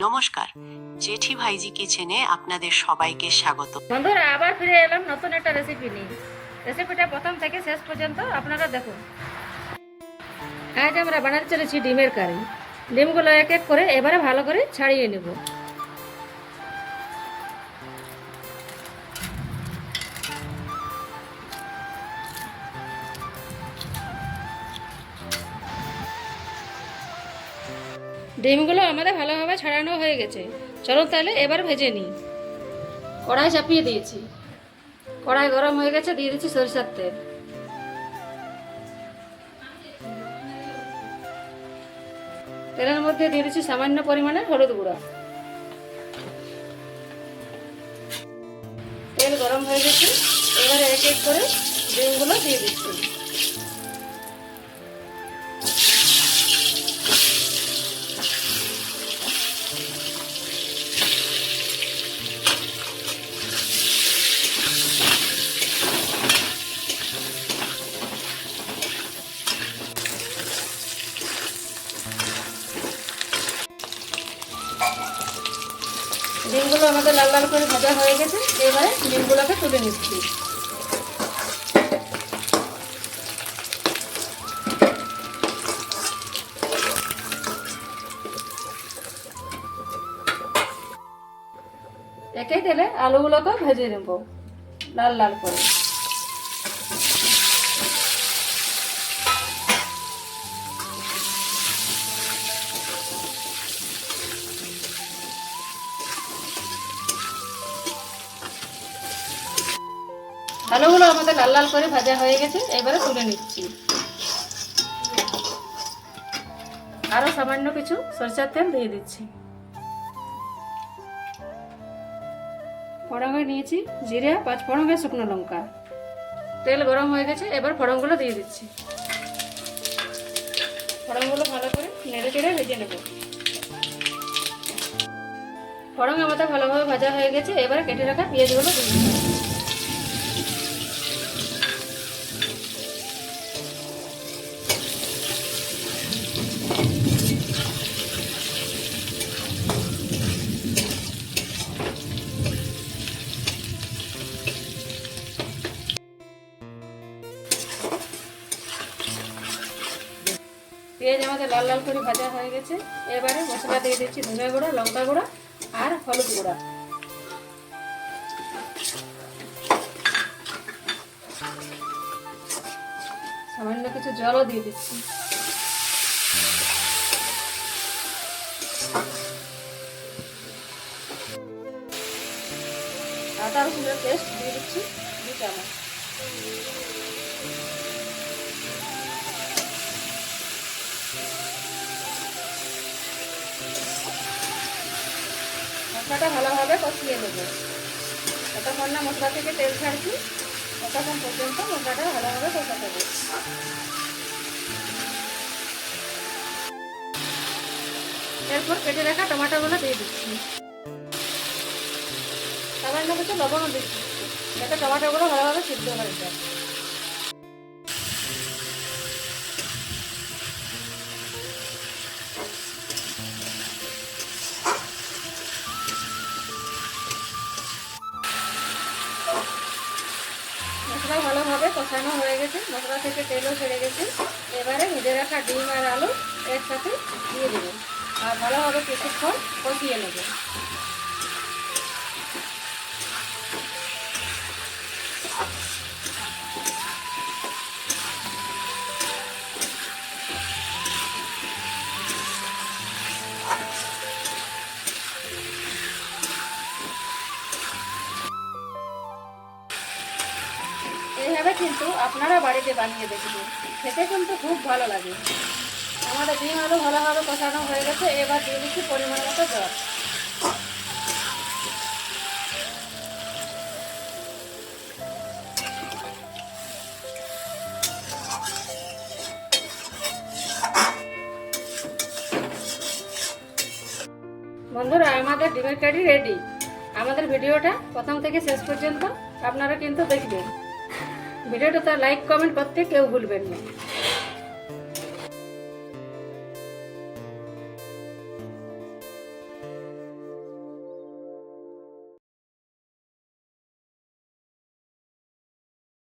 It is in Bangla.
নমস্কার, জেঠি ভাইজি কিচেনে আপনাদের সবাইকে স্বাগত। বন্ধুরা, আবার ফিরে এলাম নতুন একটা রেসিপি নিয়ে। রেসিপিটা প্রথম থেকে শেষ পর্যন্ত আপনারা দেখুন। আজ আমরা বানাতে চলেছি ডিমের কারি। ডিমগুলো এক এক করে এবারে ভালো করে ছাড়িয়ে নেব। ডিমগুলো আমাদের ভালোভাবে ছাড়ানো হয়ে গেছে। চলো তাহলে এবার ভেজে নিই। কড়াই চাপিয়ে দিয়েছি। কড়াই গরম হয়ে গেছে, দিয়ে দিচ্ছি সরিষার তেল। তেলের মধ্যে দিয়ে দিচ্ছি সামান্য পরিমাণে হলুদ গুঁড়া। তেল গরম হয়ে গেছে, এবারে এক এক করে ডিমগুলো দিয়ে দিচ্ছি। ডিমগুলো আমাদের লাল লাল করে ভাজা হয়ে গেছে, এবারে ডিমগুলোকে তুলে নিচ্ছি। একই তেলে আলুগুলোকে ভেজে নেব লাল লাল করে। আলুগুলো আমাদের লাল লাল করে ভাজা হয়ে গেছে, এবারে তুলে নিচ্ছি। আরো সামান্য কিছু সরষের তেল দিয়ে দিচ্ছি। ফোড়ন নিয়েছি জিরা, 5 ফোড়ন, শুকনো লঙ্কা। তেল গরম হয়ে গেছে, এবার ফোড়নগুলো দিয়ে দিচ্ছি। ফোড়নগুলো ভালো করে নেড়ে চেড়ে ভেজে নেব। ফোড়ন আমাদের ভালোভাবে ভাজা হয়ে গেছে, এবার কেটে রাখা পেঁয়াজগুলো দিয়ে দিচ্ছি। পেঁয়াজ আমাদের লাল লাল করে ভাজা হয়ে গেছে, এবারে মশলা দিয়ে দিচ্ছি ধনে গুঁড়া, লঙ্কা গুঁড়া আর হলুদ গুঁড়া। সামান্য কিছু জলও দিয়ে দিচ্ছি। আদা রসুনের পেস্ট দিয়ে দিচ্ছি 2 চামচ। মশলাটা ভালোভাবে কষিয়ে নেব। যতক্ষণ না মশলা থেকে তেল ছাড়ছি ততক্ষণ পর্যন্ত মশলাটা ভালোভাবে কষাতে হবে। এরপর কেটে রাখা টমেটোগুলো দিয়ে দিচ্ছি। সামান্য কিছু লবণ দিয়ে দিচ্ছি যাতে টমেটোগুলো ভালোভাবে সিদ্ধ হয়ে যায়। মশলা ভালোভাবে কষানো হয়ে গেছে, মশলা থেকে তেলও ছেড়ে গেছে। এবারে ভেজে রাখা ডিম আর আলু একসাথে দিয়ে দেবো আর ভালোভাবে কিছুক্ষণ কষিয়ে নেব। এইভাবে কিন্তু আপনারা বাড়িতে বানিয়ে দেখবেন, খেতে কিন্তু খুব ভালো লাগে। আমাদের ডিম আলু ভালোভাবে কষানো হয়ে গেছে, এবার দিয়ে দিচ্ছি পরিমাণ মতো জল। বন্ধুরা, আমাদের ডিমের কারি রেডি। আমাদের ভিডিওটা প্রথম থেকে শেষ পর্যন্ত আপনারা কিন্তু দেখবেন। ভিডিওটা লাইক কমেন্ট করতে কেউ ভুলবেন না।